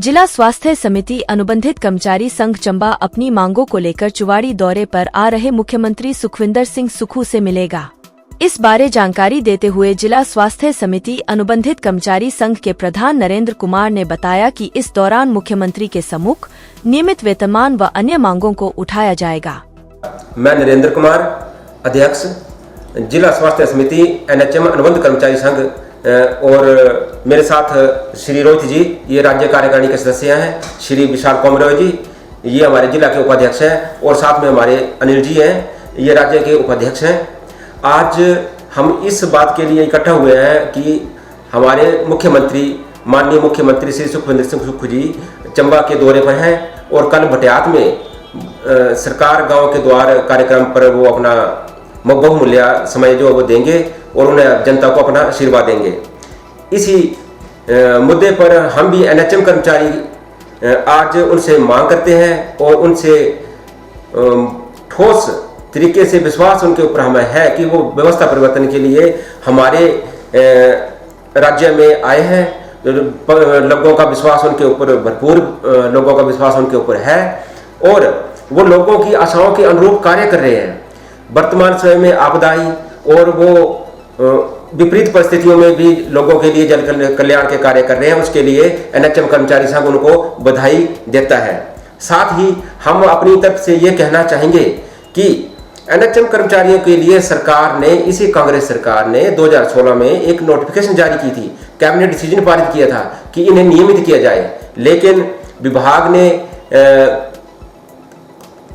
जिला स्वास्थ्य समिति अनुबंधित कर्मचारी संघ चंबा अपनी मांगों को लेकर चुवाड़ी दौरे पर आ रहे मुख्यमंत्री सुखविंदर सिंह सुक्खू से मिलेगा। इस बारे जानकारी देते हुए जिला स्वास्थ्य समिति अनुबंधित कर्मचारी संघ के प्रधान नरेंद्र कुमार ने बताया कि इस दौरान मुख्यमंत्री के सम्मुख नियमित वेतनमान व अन्य मांगों को उठाया जाएगा। मैं नरेंद्र कुमार, अध्यक्ष जिला स्वास्थ्य समिति एनएचएम अनुबंध कर्मचारी संघ, और मेरे साथ श्री रोहित जी, ये राज्य कार्यकारिणी के सदस्य हैं, श्री विशाल कोमरव जी, ये हमारे जिला के उपाध्यक्ष हैं, और साथ में हमारे अनिल जी हैं, ये राज्य के उपाध्यक्ष हैं। आज हम इस बात के लिए इकट्ठा हुए हैं कि हमारे मुख्यमंत्री, माननीय मुख्यमंत्री श्री सुखविंदर सिंह सुक्खू जी चंबा के दौरे पर हैं, और कल भटियात में सरकार गांव के द्वार कार्यक्रम पर वो अपना बहुमूल्य समय जो वो देंगे और उन्हें जनता को अपना आशीर्वाद देंगे। इसी मुद्दे पर हम भी एनएचएम कर्मचारी आज उनसे मांग करते हैं, और उनसे ठोस तरीके से विश्वास उनके ऊपर हमें है कि वो व्यवस्था परिवर्तन के लिए हमारे राज्य में आए हैं। लोगों का विश्वास उनके ऊपर, भरपूर लोगों का विश्वास उनके ऊपर है, और वो लोगों की आशाओं के अनुरूप कार्य कर रहे हैं। वर्तमान समय में आपदाई और वो विपरीत परिस्थितियों में भी लोगों के लिए जन कल्याण के कार्य कर रहे हैं। उसके लिए एनएचएम कर्मचारी संघ उनको बधाई देता है। साथ ही हम अपनी तरफ से ये कहना चाहेंगे कि एनएचएम कर्मचारियों के लिए सरकार ने, इसी कांग्रेस सरकार ने 2016 में एक नोटिफिकेशन जारी की थी, कैबिनेट डिसीजन पारित किया था कि इन्हें नियमित किया जाए, लेकिन विभाग ने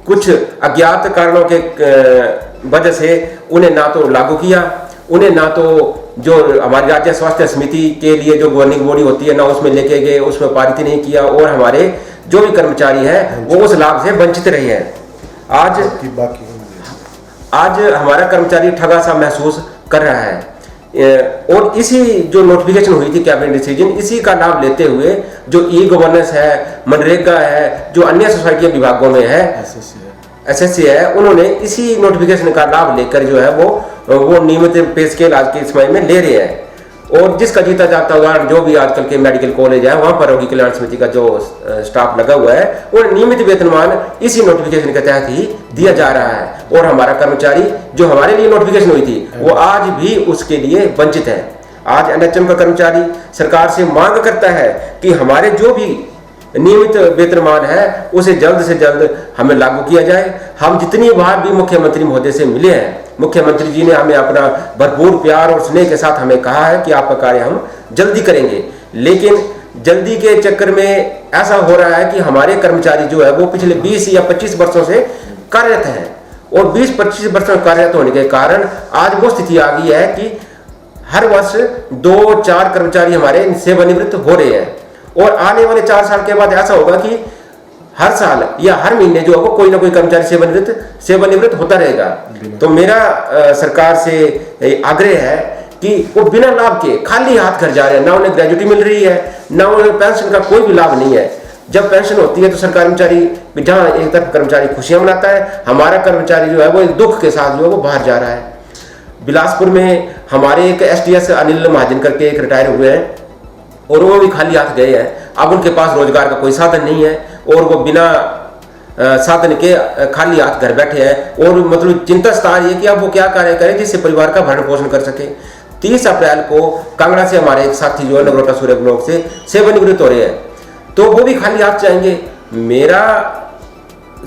कुछ अज्ञात कारणों के वजह से उन्हें ना तो लागू किया, उन्हें ना तो जो हमारी राज्य स्वास्थ्य समिति के लिए जो गवर्निंग बॉडी होती है ना उसमें लेके गए, उसमें पारित नहीं किया, और हमारे जो भी कर्मचारी हैं वो उस लाभ से वंचित रहे हैं। आज हमारा कर्मचारी ठगा सा महसूस कर रहा है, और इसी जो नोटिफिकेशन हुई थी कैबिनेट डिसीजन, इसी का लाभ लेते हुए जो ई गवर्नेंस है, मनरेगा है, जो अन्य सोसाइटी विभागों में है, एसएससी है, उन्होंने इसी नोटिफिकेशन का लाभ लेकर जो है वो नियमित पे स्केल आज के समय में ले रहे हैं। और जिसका जीता जाता उदाहरण जो भी आजकल के मेडिकल कॉलेज है, वहां पर रोगी कल्याण समिति का जो स्टाफ लगा हुआ है, उन्हें नियमित वेतनमान इसी नोटिफिकेशन के तहत ही दिया जा रहा है। और हमारा कर्मचारी जो हमारे लिए नोटिफिकेशन हुई थी वो आज भी उसके लिए वंचित है। आज एनएचएम का कर्मचारी सरकार से मांग करता है कि हमारे जो भी नियमित वेतनमान है उसे जल्द से जल्द हमें लागू किया जाए। हम जितनी बार भी मुख्यमंत्री महोदय से मिले हैं, मुख्यमंत्री जी ने हमें अपना भरपूर प्यार और स्नेह के साथ हमें कहा है कि आपका कार्य हम जल्दी करेंगे, लेकिन जल्दी के चक्कर में ऐसा हो रहा है कि हमारे कर्मचारी जो है वो पिछले 20 या 25 वर्षों से कार्यरत हैं, और 20-25 वर्षों कार्यरत होने के कारण आज वो स्थिति आ गई है कि हर वर्ष 2-4 कर्मचारी हमारे सेवानिवृत्त हो रहे हैं, और आने वाले 4 साल के बाद ऐसा होगा कि हर साल या हर महीने जो है वो कोई ना कोई कर्मचारी सेवानिवृत्त होता रहेगा। तो मेरा सरकार से आग्रह है कि वो बिना लाभ के खाली हाथ घर जा रहे हैं, ना उन्हें ग्रेजुटी मिल रही है, ना उन्हें पेंशन का कोई भी लाभ नहीं है। जब पेंशन होती है तो सरकारी कर्मचारी, जहाँ एक तरफ कर्मचारी खुशियां मनाता है, हमारा कर्मचारी जो है वो एक दुख के साथ जो है वो बाहर जा रहा है। बिलासपुर में हमारे एक एसटीएस अनिल महाजन करके एक रिटायर हुए हैं, और वो भी खाली हाथ गए हैं। अब उनके पास रोजगार का कोई साधन नहीं है, और वो बिना साधन के खाली हाथ घर बैठे हैं, और मतलब चिंता सता रही है कि अब वो क्या कार्य करें जिससे परिवार का भरण पोषण कर सके। 30 अप्रैल को कांगड़ा से हमारे एक साथी जो है नगरोटा सूर्य ब्लॉक से सेवानिवृत्त हो रहे हैं, तो वो भी खाली हाथ जाएंगे। मेरा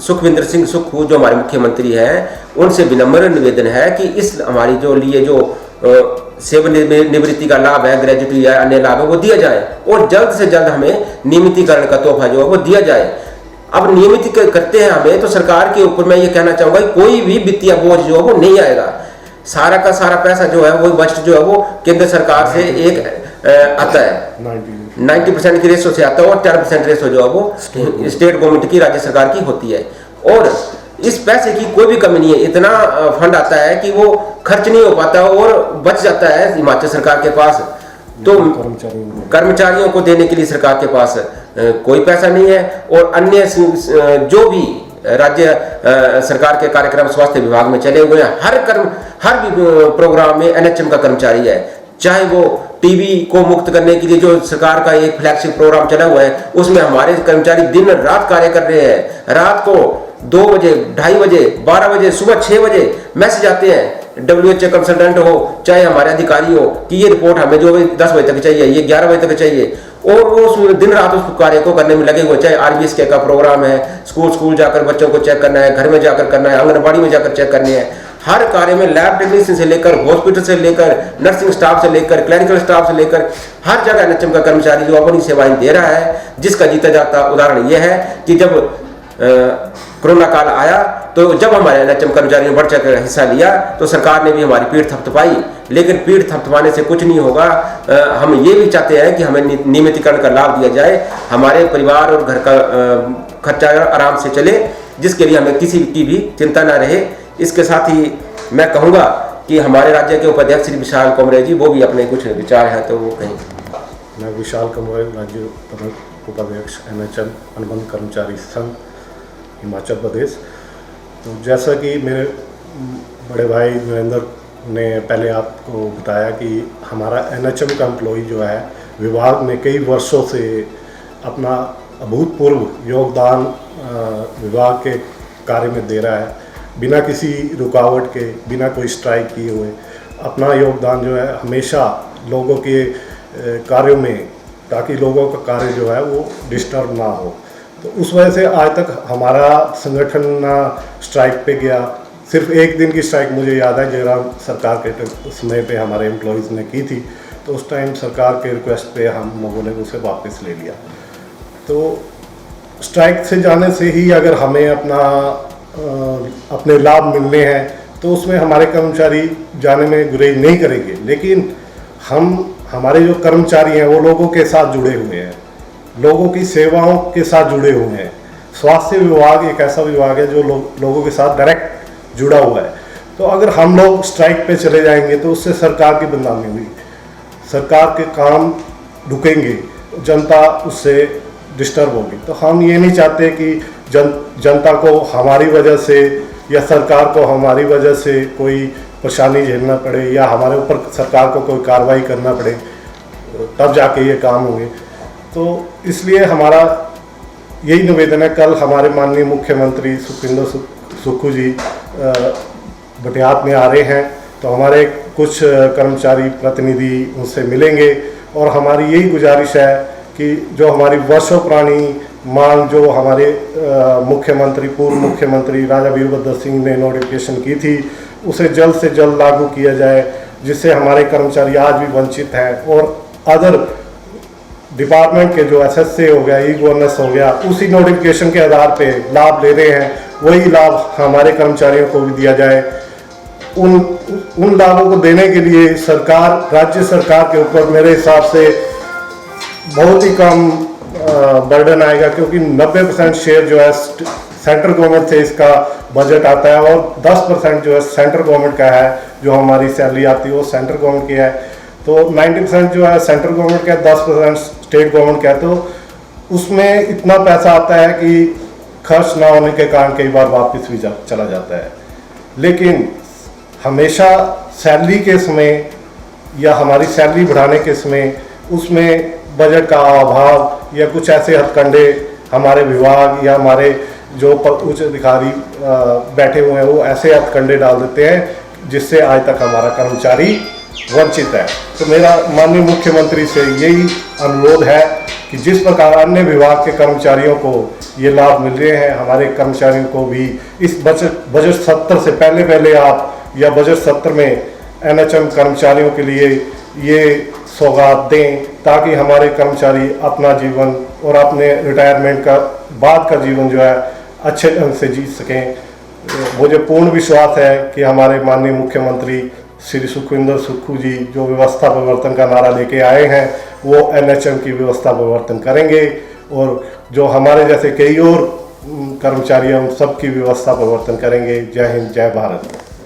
सुखविंदर सिंह सुक्खू जो हमारे मुख्यमंत्री हैं, उनसे विनम्र निवेदन है कि इस हमारी जो लिए जो सेवानिवृत्ति का लाभ है, ग्रेजुटी है, अन्य लाभ है, वो दिया जाए, और जल्द से जल्द हमें नियमितीकरण का तोहफा जो है वो दिया जाए। अब नियमित करते हैं हमें, तो सरकार के ऊपर मैं ये कहना चाहूंगा कि कोई भी वित्तीय बोझ जो है वो नहीं आएगा। सारा का सारा पैसा जो है वो बजट जो है वो केंद्र सरकार से एक आता है, 90% की रेशो से आता है, और 10% रेशो जो है वो स्टेट गवर्नमेंट की, राज्य सरकार की होती है। और इस पैसे की कोई भी कमी नहीं है, इतना फंड आता है कि वो खर्च नहीं हो पाता और बच जाता है हिमाचल सरकार के पास। तो कर्मचारियों को देने के लिए सरकार के पास कोई पैसा नहीं है, और अन्य जो भी राज्य सरकार के कार्यक्रम स्वास्थ्य विभाग में चले हुए हैं, हर प्रोग्राम में एनएचएम का कर्मचारी है, चाहे वो टीबी को मुक्त करने के लिए जो सरकार का एक फ्लैगशिप प्रोग्राम चला हुआ है, उसमें हमारे कर्मचारी दिन रात कार्य कर रहे हैं। रात को 2 बजे, 2:30 बजे, 12 बजे, सुबह 6 बजे मैसेज आते हैं, WHO कंसल्टेंट हो चाहे हमारे अधिकारी हो, कि ये रिपोर्ट हमें जो 10 बजे तक चाहिए, ये 11 बजे तक चाहिए, और वो दिन रात उस कार्य को करने में लगे हुए। चाहे RBSK का प्रोग्राम है, स्कूल जाकर बच्चों को चेक करना है, घर में जाकर करना है, आंगनबाड़ी में जाकर चेक करनी है, हर कार्य में लैब टेक्नीशियन से लेकर, हॉस्पिटल से लेकर, नर्सिंग स्टाफ से लेकर, क्लरिकल स्टाफ से लेकर, हर जगह NHM का कर्मचारी जो अपनी सेवाएं दे रहा है, जिसका जीता जाता उदाहरण यह है कि जब कोरोना काल आया तो जब हमारे NHM कर्मचारियों ने बढ़ चढ़कर हिस्सा लिया तो सरकार ने भी हमारी पीठ थपथपाई, लेकिन पीठ थपथपाने से कुछ नहीं होगा। हम ये भी चाहते हैं कि हमें नियमितीकरण का लाभ दिया जाए, हमारे परिवार और घर का खर्चा आराम से चले, जिसके लिए हमें किसी की भी चिंता न रहे। इसके साथ ही मैं कहूँगा कि हमारे राज्य के उपाध्यक्ष श्री विशाल कमरे जी, वो भी अपने कुछ विचार हैं तो वो कहें। मैं विशाल कमरे, राज्य उपाध्यक्ष NHM अनुबंध कर्मचारी संघ हिमाचल प्रदेश। तो जैसा कि मेरे बड़े भाई नरेंद्र ने पहले आपको बताया कि हमारा NHM का एम्प्लॉई जो है विभाग में कई वर्षों से अपना अभूतपूर्व योगदान विभाग के कार्य में दे रहा है, बिना किसी रुकावट के, बिना कोई स्ट्राइक किए हुए अपना योगदान जो है हमेशा लोगों के कार्यों में, ताकि लोगों का कार्य जो है वो डिस्टर्ब ना हो। तो उस वजह से आज तक हमारा संगठन ना स्ट्राइक पे गया। सिर्फ एक दिन की स्ट्राइक मुझे याद है, जयराम सरकार के समय पे हमारे एम्प्लॉयज़ ने की थी, तो उस टाइम सरकार के रिक्वेस्ट पे हम लोगों ने उसे वापस ले लिया। तो स्ट्राइक से जाने से ही अगर हमें अपने लाभ मिलने हैं तो उसमें हमारे कर्मचारी जाने में गुरेज नहीं करेंगे, लेकिन हमारे जो कर्मचारी हैं वो लोगों के साथ जुड़े हुए हैं, लोगों की सेवाओं के साथ जुड़े हुए हैं। स्वास्थ्य विभाग एक ऐसा विभाग है जो लोगों के साथ डायरेक्ट जुड़ा हुआ है। तो अगर हम लोग स्ट्राइक पे चले जाएंगे तो उससे सरकार की बदनामी हुई, सरकार के काम रुकेंगे, जनता उससे डिस्टर्ब होगी। तो हम ये नहीं चाहते कि जनता को हमारी वजह से या सरकार को हमारी वजह से कोई परेशानी झेलना पड़े या हमारे ऊपर सरकार को कोई कार्रवाई करना पड़े, तब जाके ये काम होंगे। तो इसलिए हमारा यही निवेदन है। कल हमारे माननीय मुख्यमंत्री सुखविंदर सुक्खू जी बटियात में आ रहे हैं, तो हमारे कुछ कर्मचारी प्रतिनिधि उनसे मिलेंगे और हमारी यही गुजारिश है कि जो हमारी वर्षों पुरानी मांग जो हमारे मुख्यमंत्री, पूर्व मुख्यमंत्री राजा वीरभद्र सिंह ने नोटिफिकेशन की थी, उसे जल्द से जल्द लागू किया जाए, जिससे हमारे कर्मचारी आज भी वंचित हैं और अदर डिपार्टमेंट के जो SSA हो गया, ई-गवर्नेंस हो गया, उसी नोटिफिकेशन के आधार पे लाभ ले रहे हैं, वही लाभ हमारे कर्मचारियों को भी दिया जाए। उन लाभों को देने के लिए राज्य सरकार के ऊपर मेरे हिसाब से बहुत ही कम बर्डन आएगा, क्योंकि 90% शेयर जो है सेंट्रल गवर्नमेंट से इसका बजट आता है और 10% जो है सेंट्रल गवर्नमेंट का है, जो हमारी सैलरी आती है वो सेंट्रल गवर्नमेंट की है। तो 90% जो है सेंट्रल गवर्नमेंट का है, 10% स्टेट गवर्नमेंट का है। तो उसमें इतना पैसा आता है कि खर्च ना होने के कारण कई बार वापस भी चला जाता है। लेकिन हमेशा सैलरी के समय या हमारी सैलरी बढ़ाने के समय उसमें बजट का अभाव या कुछ ऐसे हथकंडे हमारे विभाग या हमारे जो उच्च अधिकारी बैठे हुए हैं वो ऐसे हथकंडे डाल देते हैं जिससे आज तक हमारा कर्मचारी वंचित है। तो मेरा माननीय मुख्यमंत्री से यही अनुरोध है कि जिस प्रकार अन्य विभाग के कर्मचारियों को ये लाभ मिल रहे हैं, हमारे कर्मचारियों को भी इस बजट सत्र से पहले आप या बजट सत्र में NHM कर्मचारियों के लिए ये सौगात दें, ताकि हमारे कर्मचारी अपना जीवन और अपने रिटायरमेंट का बाद का जीवन जो है अच्छे ढंग से जी सकें। मुझे पूर्ण विश्वास है कि हमारे माननीय मुख्यमंत्री श्री सुखविंदर सुक्खू जी जो व्यवस्था परिवर्तन का नारा लेके आए हैं वो NHM की व्यवस्था परिवर्तन करेंगे और जो हमारे जैसे कई और कर्मचारी हम सबकी व्यवस्था परिवर्तन करेंगे। जय हिंद, जय भारत।